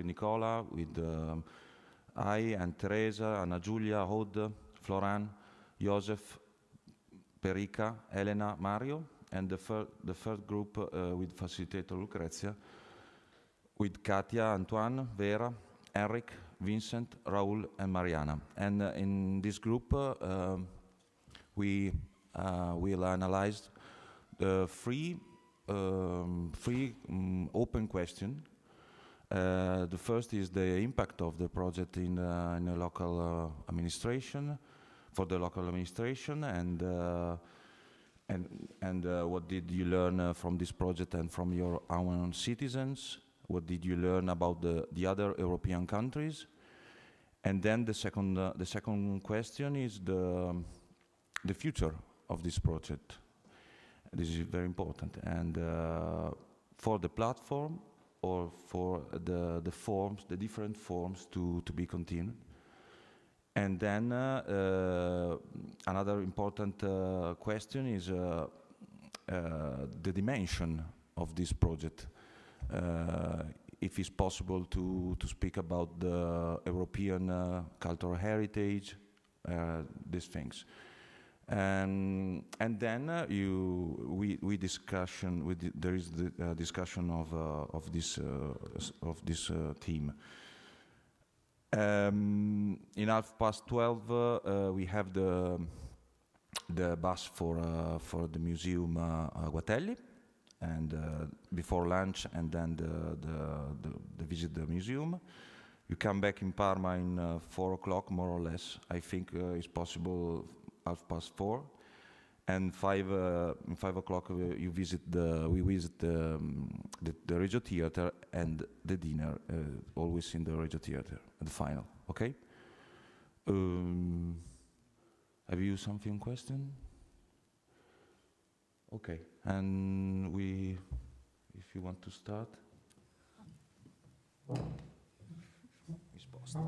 Nicola, with I and Teresa, Anna Giulia, Aude, Floran, Joseph, Perica, Elena, Mario, and the third group with facilitator Lucrezia, with Katia, Antoine, Vera, Eric, Vincent, Raul, and Mariana. And in this group, we will analyze the three open questions. The first is the impact of the project in a local administration, for the local administration, and what did you learn from this project and from your own citizens? What did you learn about the other European countries? And then the second question is the future of this project. This is very important, and for the platform or for the forms, the different forms to be continued. And then another important question is the dimension of this project. If it's possible to speak about the European cultural heritage, these things. And then there is the discussion of this theme. In 12:30 we have the bus for the museum Guatelli, and before lunch, and then the visit the museum. You come back in Parma in 4 o'clock, more or less. I think it's possible 4:30, and 5 o'clock we visit the Regio Theatre, and the dinner always in the Regio Theatre at the final. Okay. Have you something question? Okay, and if you want to start. Risposta.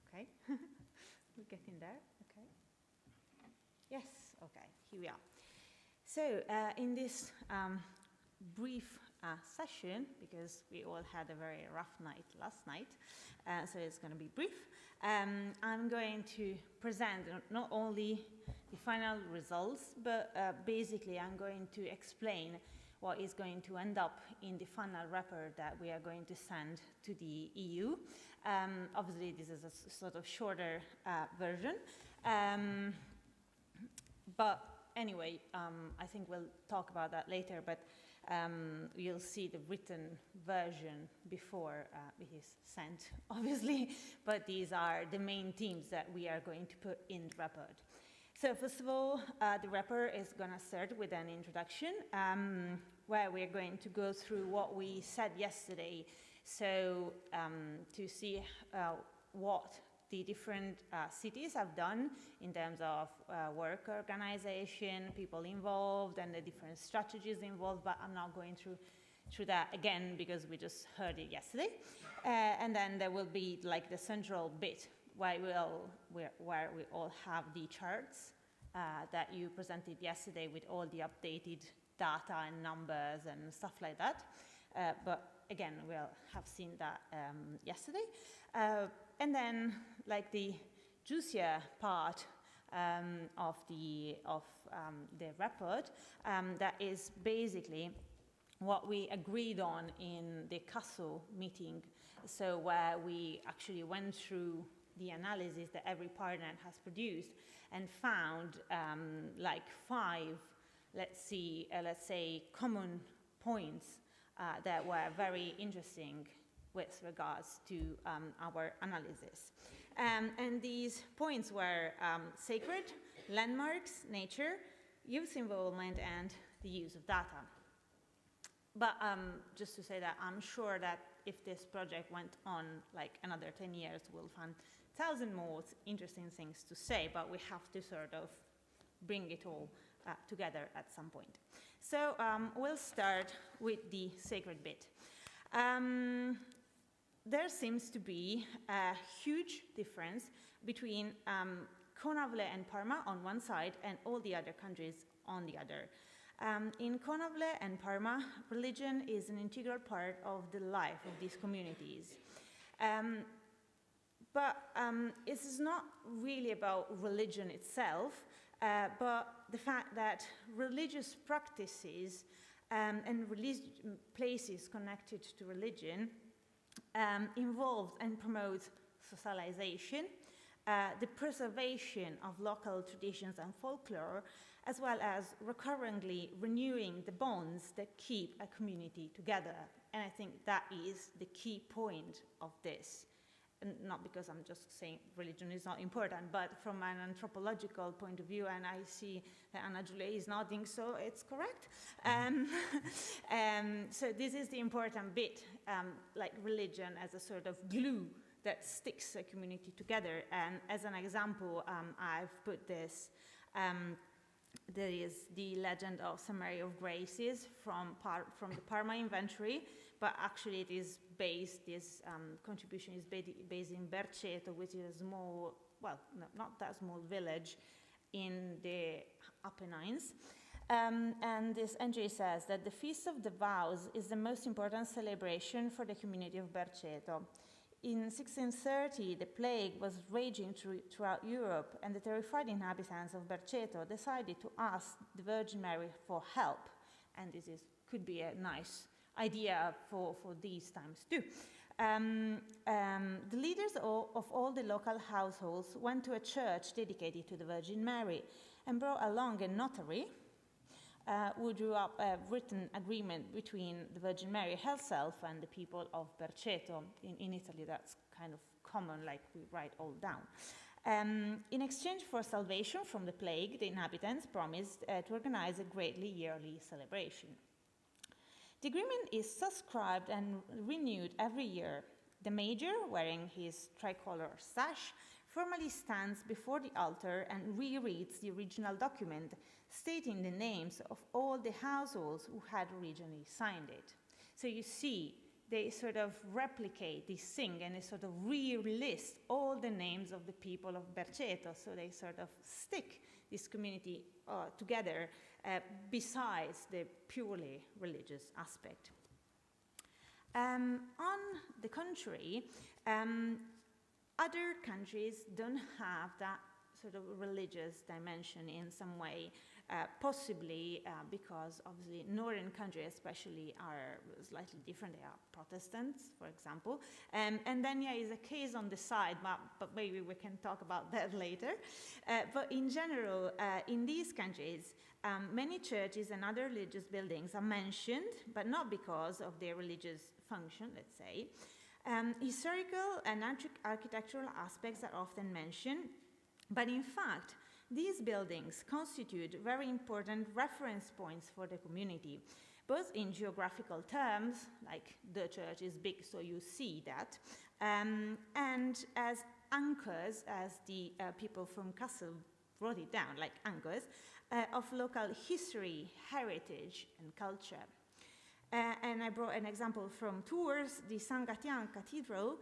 Okay, we're getting there, okay. Yes, okay, here we are. So, in this brief session, because we all had a very rough night last night, so it's going to be brief, I'm going to present not only the final results, but basically I'm going to explain what is going to end up in the final report that we are going to send to the EU. Obviously, this is a sort of shorter version. But anyway, I think we'll talk about that later, but you'll see the written version before it is sent, obviously. But these are the main themes that we are going to put in the report. So first of all, the report is going to start with an introduction, where we're going to go through what we said yesterday. So to see what the different cities have done in terms of work organization, people involved, and the different strategies involved, but I'm not going through that again because we just heard it yesterday. And then there will be like the central bit where we all have the charts that you presented yesterday with all the updated data and numbers and stuff like that. But again, we'll have seen that yesterday. And then, like the juicier part of the report, that is basically what we agreed on in the CASO meeting. So where we actually went through the analysis that every partner has produced and found like 5, let's say, common points that were very interesting with regards to our analysis. And these points were sacred, landmarks, nature, youth involvement, and the use of data. But just to say that I'm sure that if this project went on like another 10 years, we'll find 1,000 more interesting things to say, but we have to sort of bring it all together at some point. So we'll start with the sacred bit. there seems to be a huge difference between Conavle and Parma on one side and all the other countries on the other. In Conavle and Parma, religion is an integral part of the life of these communities. But this is not really about religion itself, but the fact that religious practices and places connected to religion involve and promote socialization, the preservation of local traditions and folklore, as well as recurrently renewing the bonds that keep a community together. And I think that is the key point of this. And not because I'm just saying religion is not important, but from an anthropological point of view, and I see that Anna Julia is nodding, so it's correct. So this is the important bit, like religion as a sort of glue that sticks a community together. And as an example, I've put this. There is the legend of St. Mary of Graces from the Parma inventory, but actually it is based, this contribution is based in Berceto, which is a small, well, no, not that small village in the Apennines. And this entry says that the Feast of the Vows is the most important celebration for the community of Berceto. In 1630, the plague was raging throughout Europe, and the terrified inhabitants of Berceto decided to ask the Virgin Mary for help. And this could be a nice idea for these times too. The leaders of all the local households went to a church dedicated to the Virgin Mary and brought along a notary who drew up a written agreement between the Virgin Mary herself and the people of Berceto. In Italy, that's kind of common, like we write all down. In exchange for salvation from the plague, the inhabitants promised to organize a greatly yearly celebration. The agreement is subscribed and renewed every year. The major, wearing his tricolor sash, formally stands before the altar and rereads the original document, stating the names of all the households who had originally signed it. So you see, they sort of replicate, they sing, and they sort of re-list all the names of the people of Berceto, so they sort of stick this community together besides the purely religious aspect. On the contrary, other countries don't have that sort of religious dimension in some way, possibly because obviously northern countries especially are slightly different. They are Protestants, for example. And then is a case on the side, but maybe we can talk about that later. But in general, in these countries, many churches and other religious buildings are mentioned, but not because of their religious function, let's say. Historical and architectural aspects are often mentioned, but in fact, these buildings constitute very important reference points for the community, both in geographical terms, like the church is big, so you see that, and as anchors, as the people from Kassel wrote it down, like anchors, of local history, heritage, and culture. And I brought an example from Tours, the Saint Gatien Cathedral.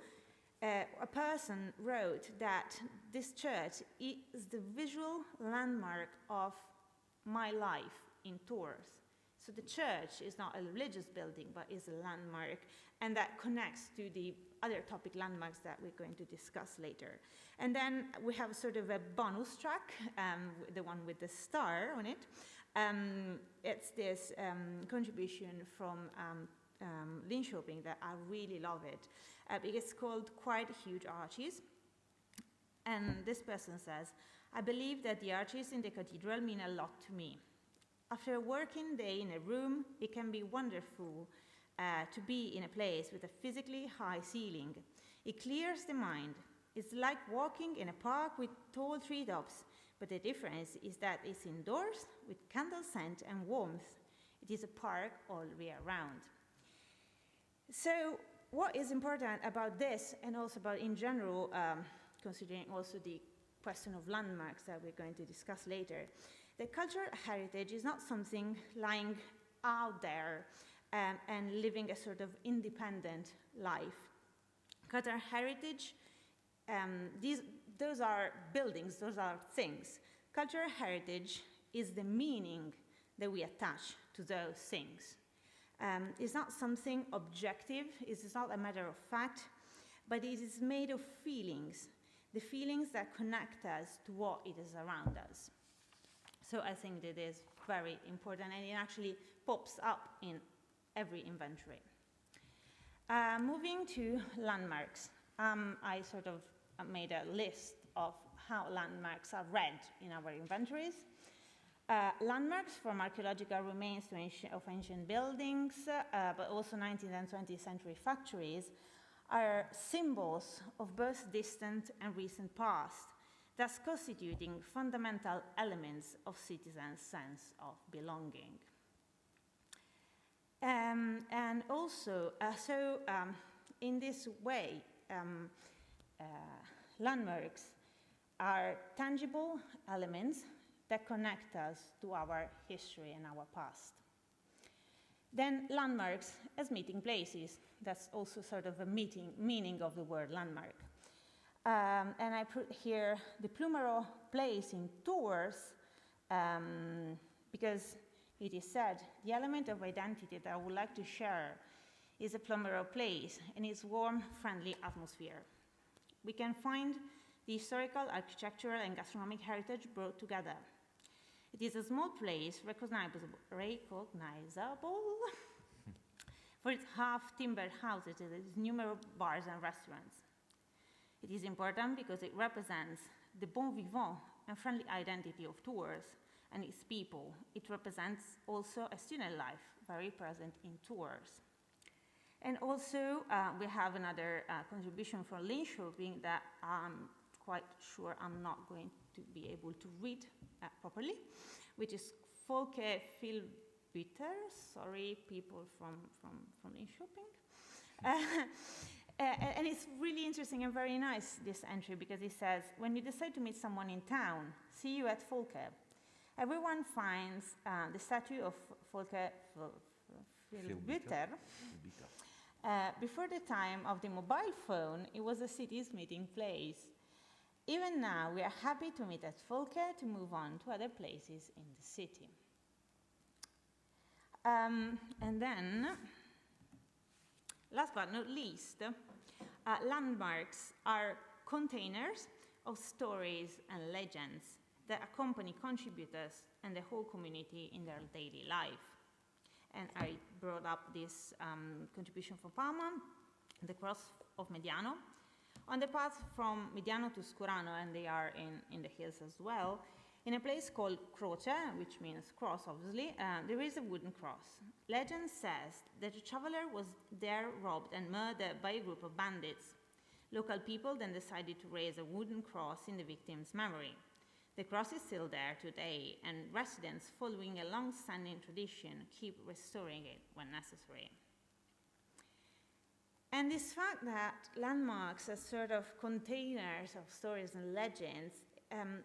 A person wrote that this church is the visual landmark of my life in Tours. So the church is not a religious building, but is a landmark, and that connects to the other topic landmarks that we're going to discuss later. And then we have sort of a bonus track, the one with the star on it. It's this contribution from Linköping that I really love it. It's called Quite Huge Arches. And this person says, I believe that the arches in the cathedral mean a lot to me. After a working day in a room, it can be wonderful to be in a place with a physically high ceiling. It clears the mind. It's like walking in a park with tall treetops, but the difference is that it's indoors with candle scent and warmth. It is a park all the way around. So what is important about this, and also about in general, considering also the question of landmarks that we're going to discuss later, the cultural heritage is not something lying out there and living a sort of independent life. Cultural heritage, those are buildings, those are things. Cultural heritage is the meaning that we attach to those things. It's not something objective, it's not a matter of fact, but it is made of feelings, the feelings that connect us to what it is around us. So I think that is very important, and it actually pops up in every inventory. Moving to landmarks, I sort of made a list of how landmarks are read in our inventories. Landmarks from archaeological remains of ancient buildings, but also 19th and 20th century factories, are symbols of both distant and recent past, thus constituting fundamental elements of citizens' sense of belonging. And also, in this way, landmarks are tangible elements that connect us to our history and our past. Then landmarks as meeting places. That's also sort of a meaning of the word landmark. And I put here the Plumereau place in Tours because it is said the element of identity that I would like to share is a Plumereau place and its warm, friendly atmosphere. We can find the historical, architectural, and gastronomic heritage brought together. It is a small place recognizable for its half-timbered houses and its numerous bars and restaurants. It is important because it represents the bon vivant and friendly identity of Tours and its people. It represents also a student life very present in Tours. And also, we have another contribution from Linköping that I'm quite sure I'm not going to be able to read properly, which is Folke Filbytter. Sorry, people from Linköping. And it's really interesting and very nice, this entry, because it says, when you decide to meet someone in town, see you at Folke. Everyone finds the statue of Folke Filbytter. Before the time of the mobile phone, it was the city's meeting place. Even now, we are happy to meet at Folke to move on to other places in the city. And then, last but not least, landmarks are containers of stories and legends that accompany contributors and the whole community in their daily life. And I brought up this contribution from Parma, the cross of Mediano. On the path from Mediano to Scurano, and they are in the hills as well, in a place called Croce, which means cross, obviously, there is a wooden cross. Legend says that a traveler was there robbed and murdered by a group of bandits. Local people then decided to raise a wooden cross in the victim's memory. The cross is still there today, and residents, following a long-standing tradition, keep restoring it when necessary. And this fact that landmarks are sort of containers of stories and legends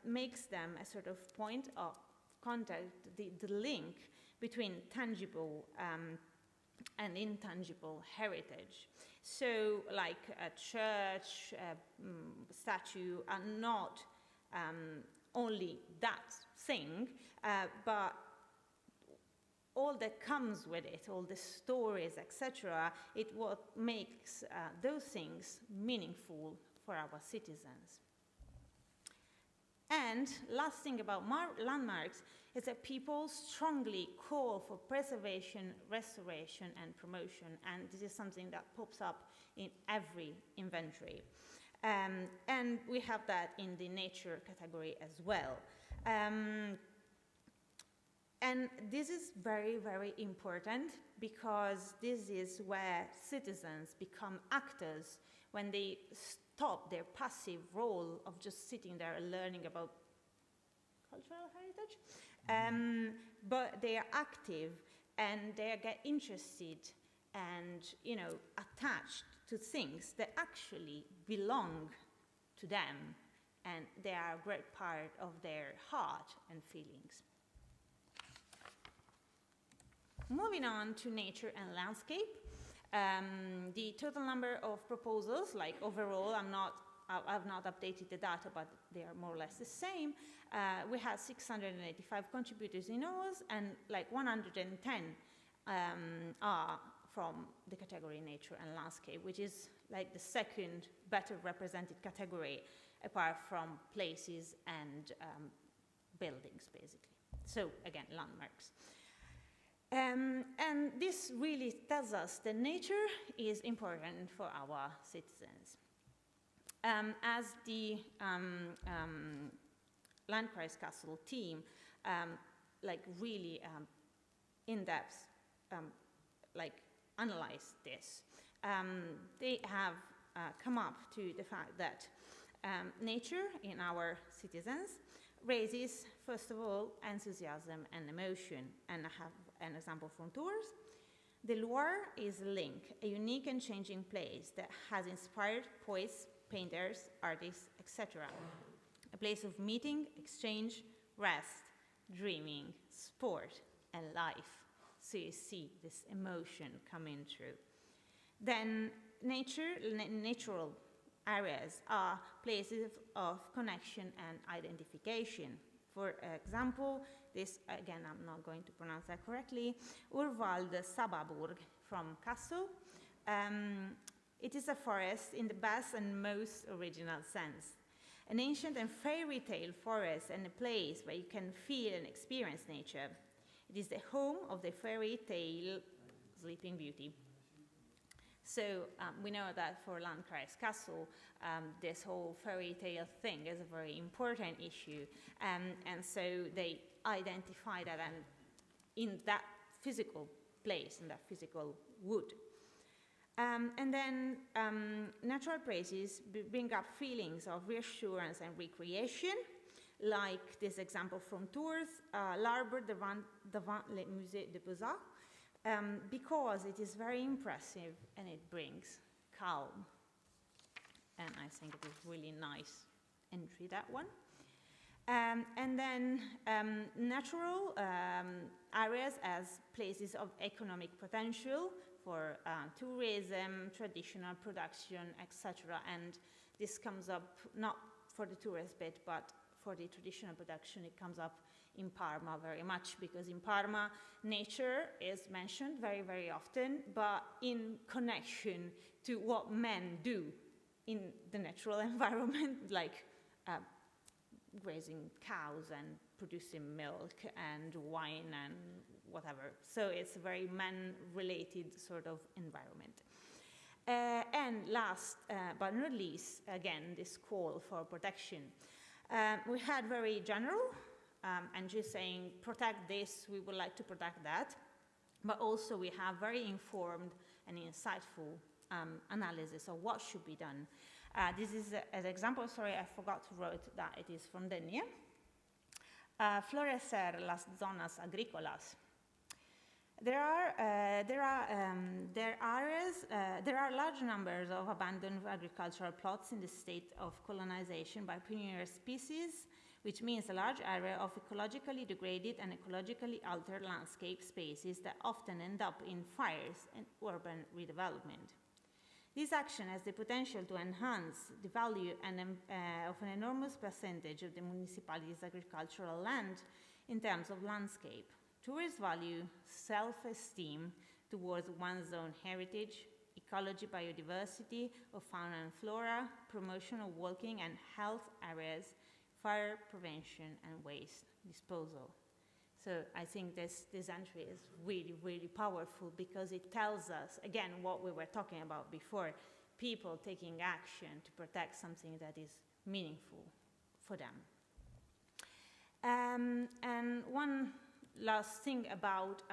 makes them a sort of point of contact, the link between tangible and intangible heritage. So, like a church, statue are not only that thing, but all that comes with it, all the stories, etc., it what makes those things meaningful for our citizens. And last thing about landmarks is that people strongly call for preservation, restoration, and promotion, and this is something that pops up in every inventory. And we have that in the nature category as well. And this is very, very important because this is where citizens become actors when they stop their passive role of just sitting there and learning about cultural heritage. But they are active and they get interested and, attached to things that actually belong to them, and they are a great part of their heart and feelings. Moving on to nature and landscape, The total number of proposals, like overall, I've not updated the data, but they are more or less the same. We had 685 contributors in OS, and like 110 are from the category nature and landscape, which is like the second better represented category apart from places and buildings, basically. So again, landmarks. And this really tells us that nature is important for our citizens. As the Landkreis Kassel team, like really in-depth, like analyzed this, they have come up to the fact that nature in our citizens raises, first of all, enthusiasm and emotion. And I have an example from tours. The Loire is a link, a unique and changing place that has inspired poets, painters, artists, etc. A place of meeting, exchange, rest, dreaming, sport, and life. So you see this emotion coming through. Then natural areas are places of connection and identification. For example, this, again, I'm not going to pronounce that correctly, Urwald Sababurg from Kassel. It is a forest in the best and most original sense. An ancient and fairy tale forest and a place where you can feel and experience nature. It is the home of the fairy tale Sleeping Beauty. So we know that for Landkreis Kassel, this whole fairy tale thing is a very important issue. And so they identify that in that physical place, in that physical wood. And then natural places bring up feelings of reassurance and recreation, like this example from Tours, L'Arbre devant le Musée des Beaux-Arts, because it is very impressive and it brings calm. And I think it is really nice entry, that one. And then natural areas as places of economic potential for tourism, traditional production, etc. And this comes up not for the tourist bit, but for the traditional production. It comes up in Parma very much, because in Parma, nature is mentioned very, very often, but in connection to what men do in the natural environment, like grazing cows and producing milk and wine and whatever. So it's a very man-related sort of environment. And last but not least, again, this call for protection. We had very general, and just saying, protect this, we would like to protect that. But also we have very informed and insightful analysis of what should be done. This is an example, sorry, I forgot to write that it is from Denia. Florecer las zonas agrícolas. There are large numbers of abandoned agricultural plots in the state of colonization by pioneer species, which means a large area of ecologically degraded and ecologically altered landscape spaces that often end up in fires and urban redevelopment. This action has the potential to enhance the value of an enormous percentage of the municipality's agricultural land in terms of landscape. Tourists value self-esteem towards one's own heritage, ecology, biodiversity of fauna and flora, promotion of walking and health areas, fire prevention, and waste disposal. So I think this entry is really, really powerful, because it tells us, again, what we were talking about before, people taking action to protect something that is meaningful for them. And one last thing about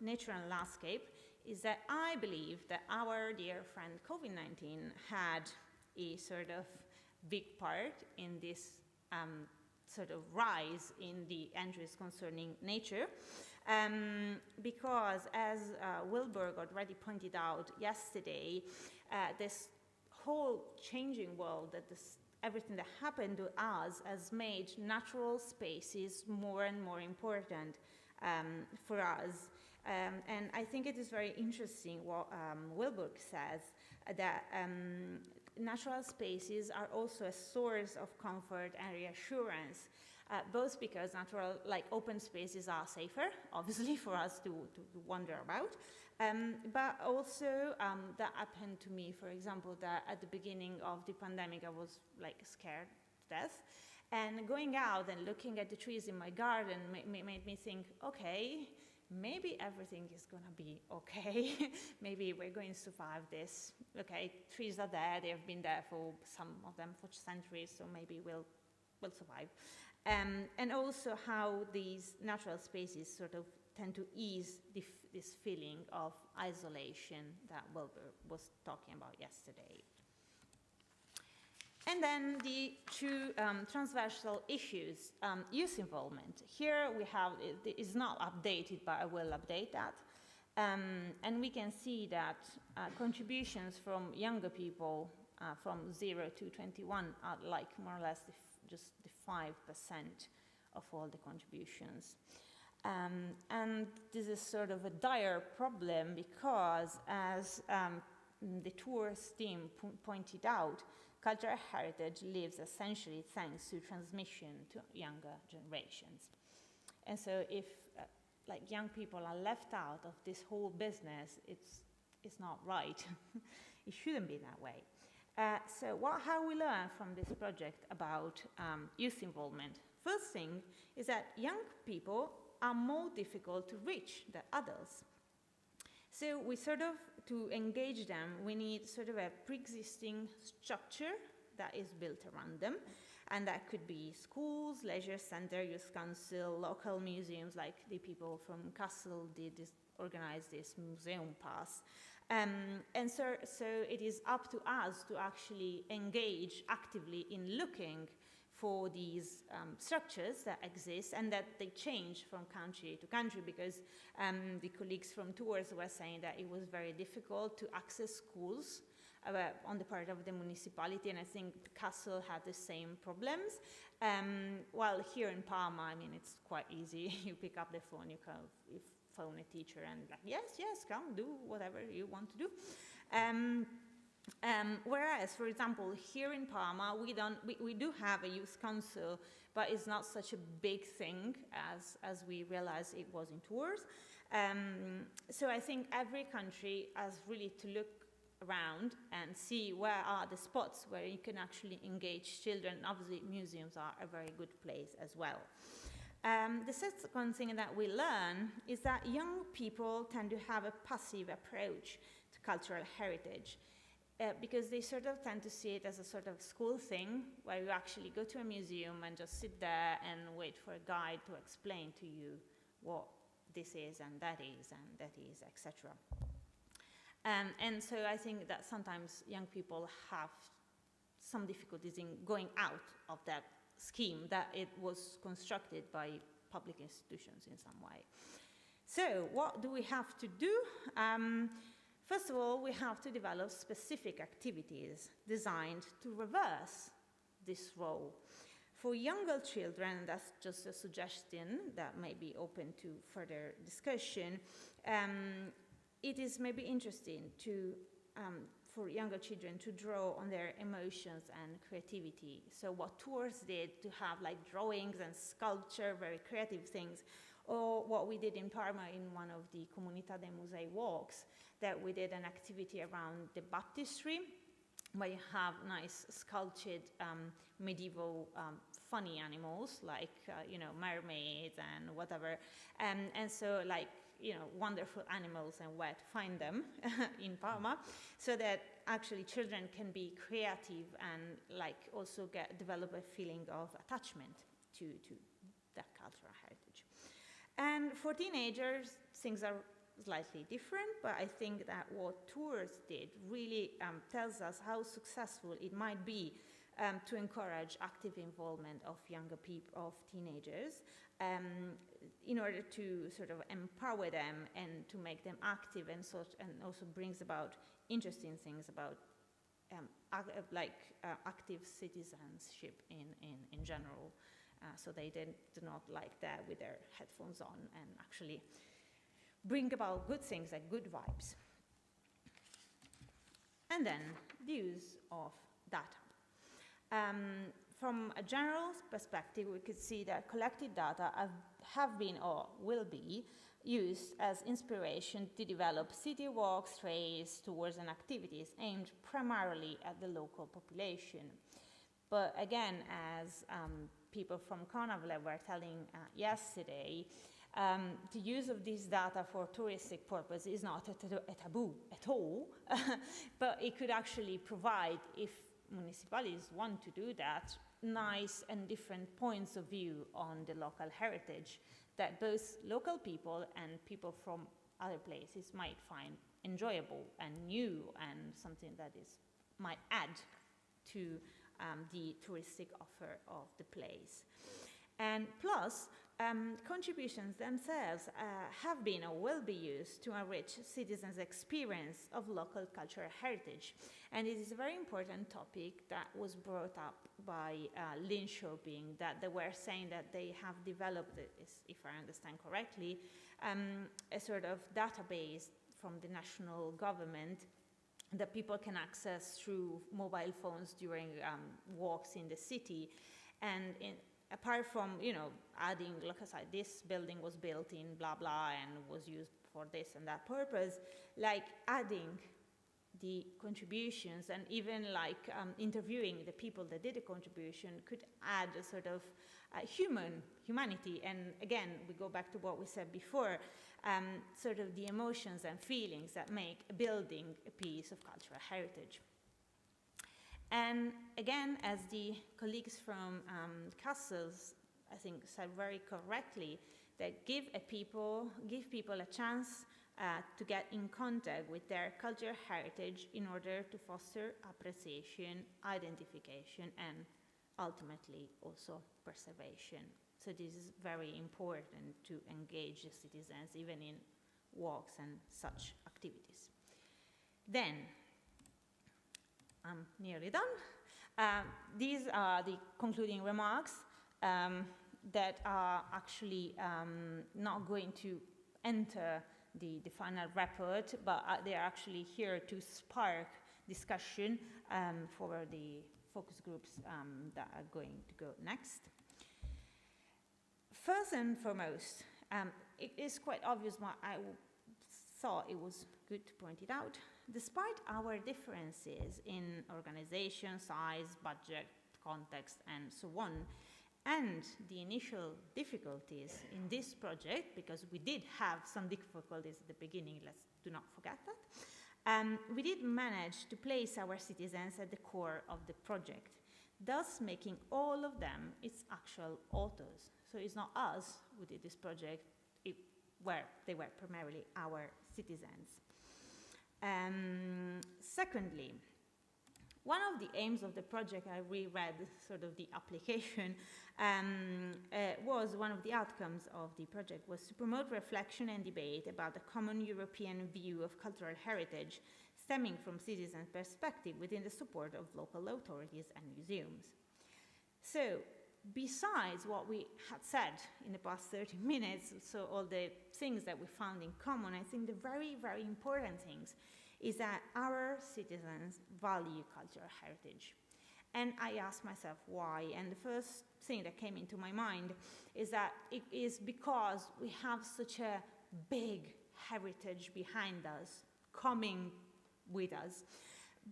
nature and landscape is that I believe that our dear friend COVID-19 had a sort of big part in this sort of rise in the entries concerning nature, because as Wilberg already pointed out yesterday, this whole changing world, that everything that happened to us has made natural spaces more and more important for us. And I think it is very interesting what Wilbur says, that natural spaces are also a source of comfort and reassurance, both because natural, like open spaces are safer, obviously, for us to wander about, but also that happened to me, for example, that at the beginning of the pandemic, I was like scared to death. And going out and looking at the trees in my garden made me think, okay, maybe everything is going to be okay. Maybe we're going to survive this. Okay, trees are there. They have been there for some of them for centuries, so maybe we'll survive. And also how these natural spaces sort of tend to ease this feeling of isolation that Wilbur was talking about yesterday. And then the two transversal issues, youth involvement. Here we have, it is not updated, but I will update that. And we can see that contributions from younger people from 0 to 21 are like more or less just the 5% of all the contributions. And this is sort of a dire problem because, as the tours team pointed out, cultural heritage lives essentially thanks to transmission to younger generations. And so if like young people are left out of this whole business, it's not right. It shouldn't be that way. So what have we learned from this project about youth involvement? First thing is that young people are more difficult to reach than adults. So we sort of, to engage them, we need sort of a pre-existing structure that is built around them. And that could be schools, leisure center, youth council, local museums, like the people from Kassel organized this museum pass. And so it is up to us to actually engage actively in looking for these structures that exist and that they change from country to country, because the colleagues from tours were saying that it was very difficult to access schools on the part of the municipality, and I think Kassel had the same problems. While here in Parma, I mean, it's quite easy. You pick up the phone, you phone a teacher and like, yes, come, do whatever you want to do. Whereas, for example, here in Parma, we do have a youth council, but it's not such a big thing as we realized it was in Tours. So I think every country has really to look around and see where are the spots where you can actually engage children. Obviously, museums are a very good place as well. The second thing that we learn is that young people tend to have a passive approach to cultural heritage. Because they sort of tend to see it as a sort of school thing where you actually go to a museum and just sit there and wait for a guide to explain to you what this is and that is, etc. And so I think that sometimes young people have some difficulties in going out of that scheme that it was constructed by public institutions in some way. So what do we have to do? First of all, we have to develop specific activities designed to reverse this role. For younger children, that's just a suggestion that may be open to further discussion. It is maybe interesting for younger children to draw on their emotions and creativity. So what Tours did to have like drawings and sculpture, very creative things, or what we did in Parma in one of the Comunità dei Musei walks, that we did an activity around the baptistry, where you have nice sculptured medieval funny animals, like, mermaids and whatever. And so, like, wonderful animals and where to find them in Parma, so that actually children can be creative and, like, also develop a feeling of attachment to that cultural heritage. And for teenagers, things are slightly different, but I think that what Tours did really tells us how successful it might be to encourage active involvement of younger people, of teenagers, in order to sort of empower them and to make them active, and also brings about interesting things about active citizenship in general. So they do not like that with their headphones on and actually bring about good things like good vibes. And then the use of data. From a general perspective, we could see that collected data have been or will be used as inspiration to develop city walks, trails, tours, and activities aimed primarily at the local population. But again, as people from Carnival were telling yesterday, the use of this data for touristic purpose is not a taboo at all, but it could actually provide, if municipalities want to do that, nice and different points of view on the local heritage that both local people and people from other places might find enjoyable and new, and something that might add to the touristic offer of the place. And plus, contributions themselves have been or will be used to enrich citizens' experience of local cultural heritage. And it is a very important topic that was brought up by Lynn Shopping, that they were saying that they have developed, if I understand correctly, a sort of database from the national government that people can access through mobile phones during walks in the city. And apart from, adding, like I said, this building was built in blah, blah, and was used for this and that purpose, like adding the contributions and even like interviewing the people that did the contribution could add a sort of humanity. And again, we go back to what we said before, sort of the emotions and feelings that make a building a piece of cultural heritage. And again, as the colleagues from Castles, I think, said very correctly, that give people a chance to get in contact with their cultural heritage in order to foster appreciation, identification, and ultimately also preservation. So this is very important to engage the citizens even in walks and such activities. Then, I'm nearly done. These are the concluding remarks that are actually not going to enter the final report, but they are actually here to spark discussion for the focus groups that are going to go next. First and foremost, it is quite obvious, but I thought it was good to point it out. Despite our differences in organization, size, budget, context, and so on, and the initial difficulties in this project, because we did have some difficulties at the beginning, let's do not forget that, we did manage to place our citizens at the core of the project, thus making all of them its actual authors. So it's not us who did this project, they were primarily our citizens. Secondly, one of the aims of the project, I reread sort of the application, was one of the outcomes of the project was to promote reflection and debate about the common European view of cultural heritage stemming from citizen perspective within the support of local authorities and museums. So, besides what we had said in the past 30 minutes, so all the things that we found in common, I think the very, very important things is that our citizens value cultural heritage. And I asked myself why, and the first thing that came into my mind is that it is because we have such a big heritage behind us, coming with us.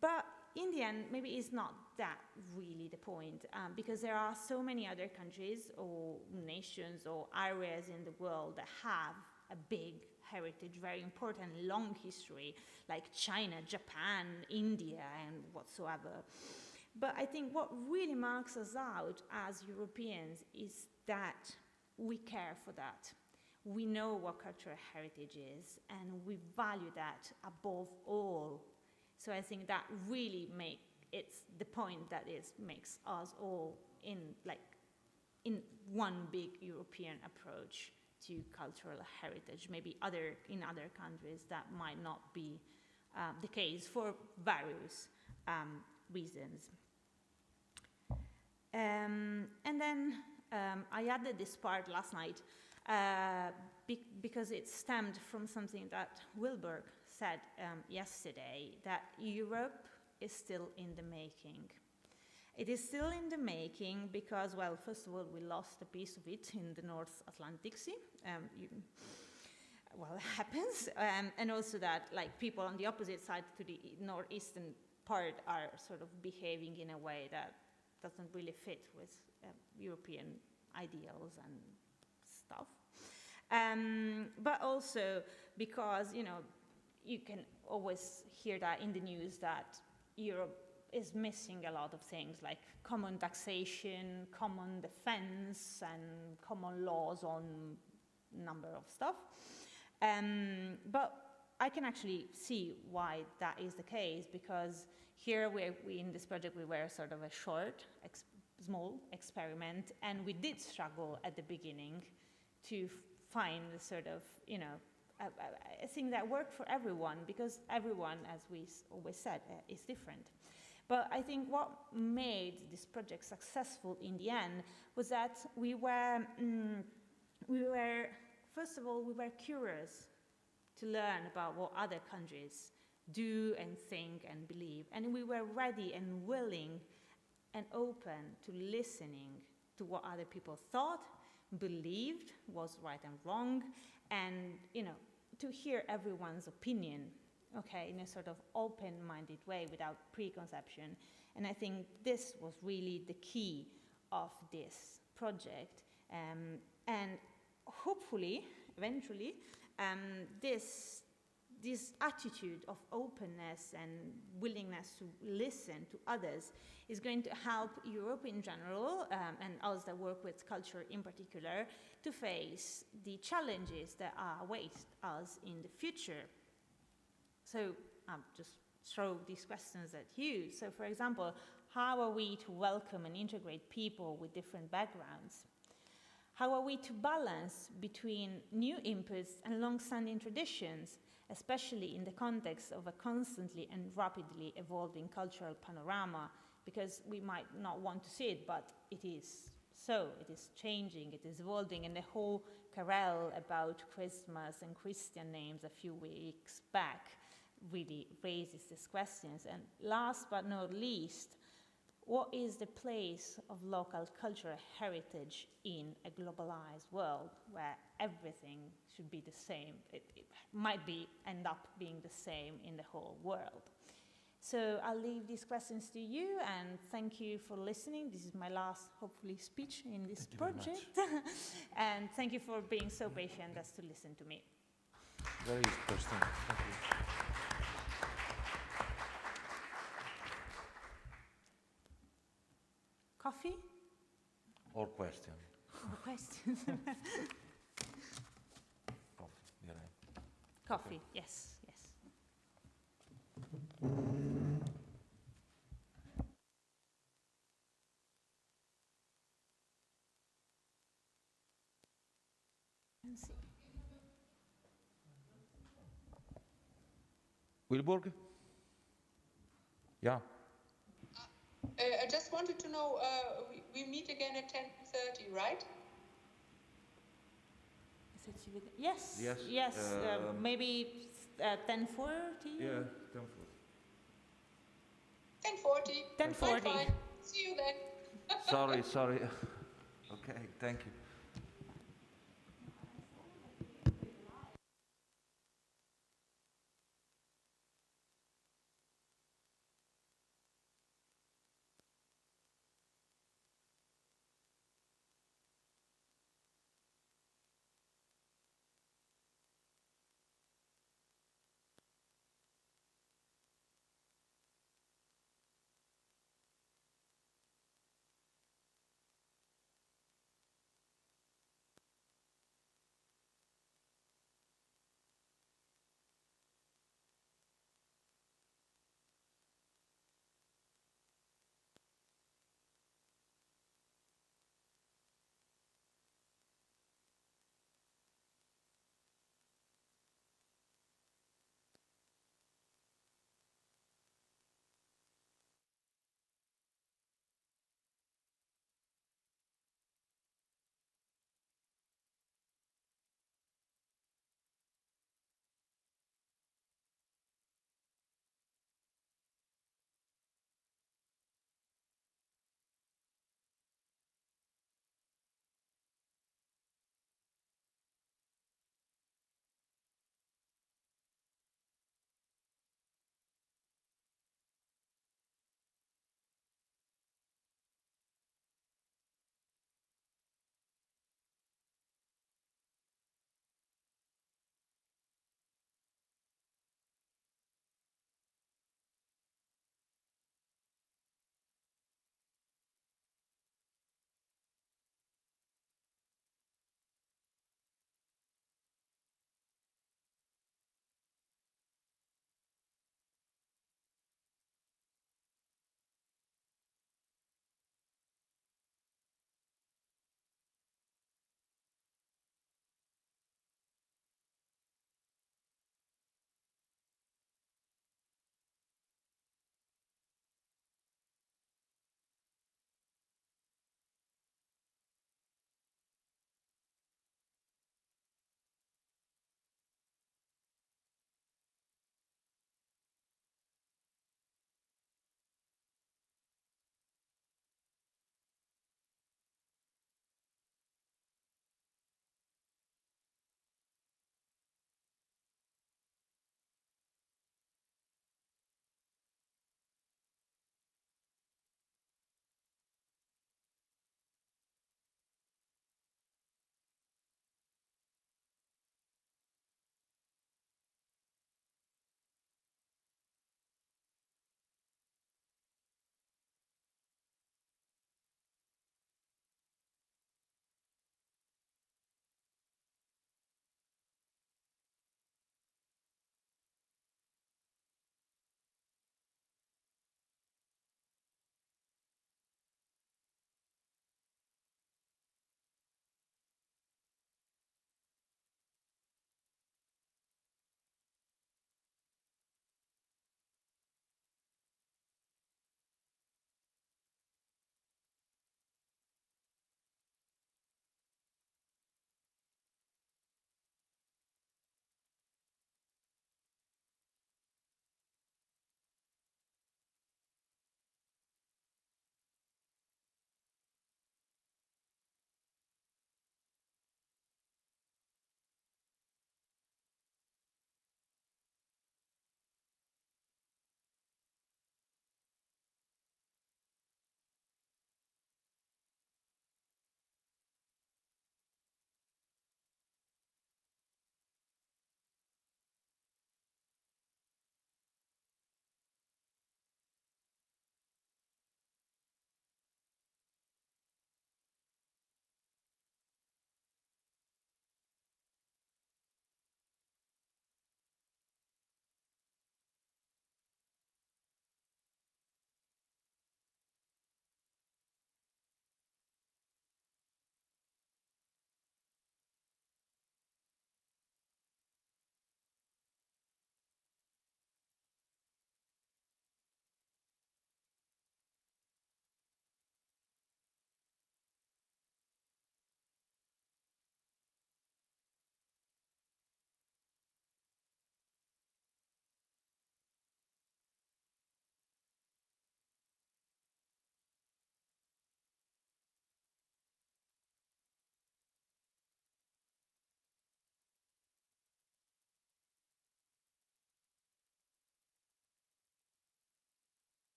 But in the end, maybe it's not that really the point, because there are so many other countries or nations or areas in the world that have a big heritage, very important, long history, like China, Japan, India, and whatsoever. But I think what really marks us out as Europeans is that we care for that. We know what cultural heritage is, and we value that above all. So I think that really it's the point that makes us all in one big European approach to cultural heritage. Maybe in other countries that might not be the case for various reasons. And then I added this part last night because it stemmed from something that Wilbur said yesterday, that Europe is still in the making. It is still in the making because, well, first of all, we lost a piece of it in the North Atlantic Sea. Well, it happens. And also that, like, people on the opposite side to the northeastern part are sort of behaving in a way that doesn't really fit with European ideals and stuff. But also because, you know, you can always hear that in the news that Europe is missing a lot of things like common taxation, common defense, and common laws on a number of stuff. But I can actually see why that is the case, because here we in this project we were sort of a short, small experiment, and we did struggle at the beginning to find the sort of, you know, a thing that worked for everyone, because everyone, as we always said, is different. But I think what made this project successful in the end was that we were, first of all, we were curious to learn about what other countries do and think and believe. And we were ready and willing and open to listening to what other people thought, believed, was right and wrong, and, you know, to hear everyone's opinion, okay, in a sort of open-minded way without preconception. And I think this was really the key of this project. And hopefully, eventually, this attitude of openness and willingness to listen to others is going to help Europe in general, and us that work with culture in particular, to face the challenges that await us in the future. So I'll just throw these questions at you. So for example, how are we to welcome and integrate people with different backgrounds? How are we to balance between new inputs and long-standing traditions, especially in the context of a constantly and rapidly evolving cultural panorama? Because we might not want to see it, but it is so. It is changing, it is evolving, and the whole carrel about Christmas and Christian names a few weeks back really raises these questions. And last but not least, what is the place of local cultural heritage in a globalized world where everything should be the same? It might end up being the same in the whole world. So I'll leave these questions to you, and thank you for listening. This is my last, hopefully, speech in this project. And thank you for being so patient as to listen to me. Very interesting. Thank you. Coffee? Or question? Or questions? Coffee, direi. Coffee, yes, yes. Wilburg? Yeah. I just wanted to know, we meet again at 10:30, right? Yes. Yes. Yes. Maybe 10:40. Yeah, 10:40. 10:40. Fine. See you then. sorry. Okay, thank you.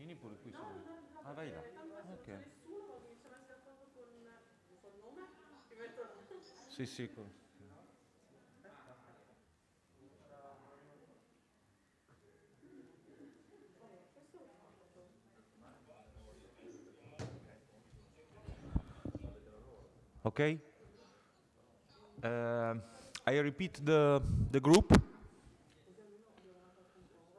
Vieni pure qui. Ah, vai là. Ok. Sì, sì. Okay. I repeat the group.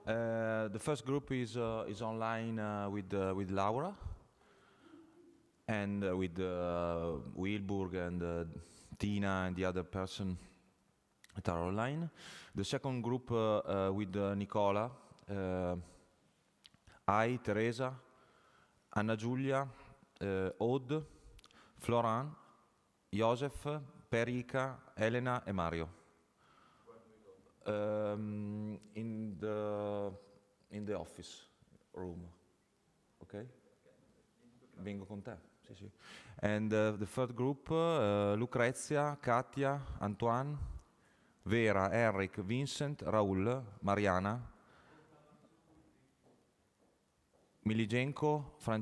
The first group is online with Laura and with Wilburg and Tina and the other person that are online. The second group with Nicola, I, Teresa, Anna Giulia, Aude, Florent, Joseph, Perica, Elena e Mario. In the office room, okay? Vengo con te, sì, sì. And the third group, Lucrezia, Katia, Antoine, Vera, Eric, Vincent, Raul, Mariana, Miligenko, Francesco,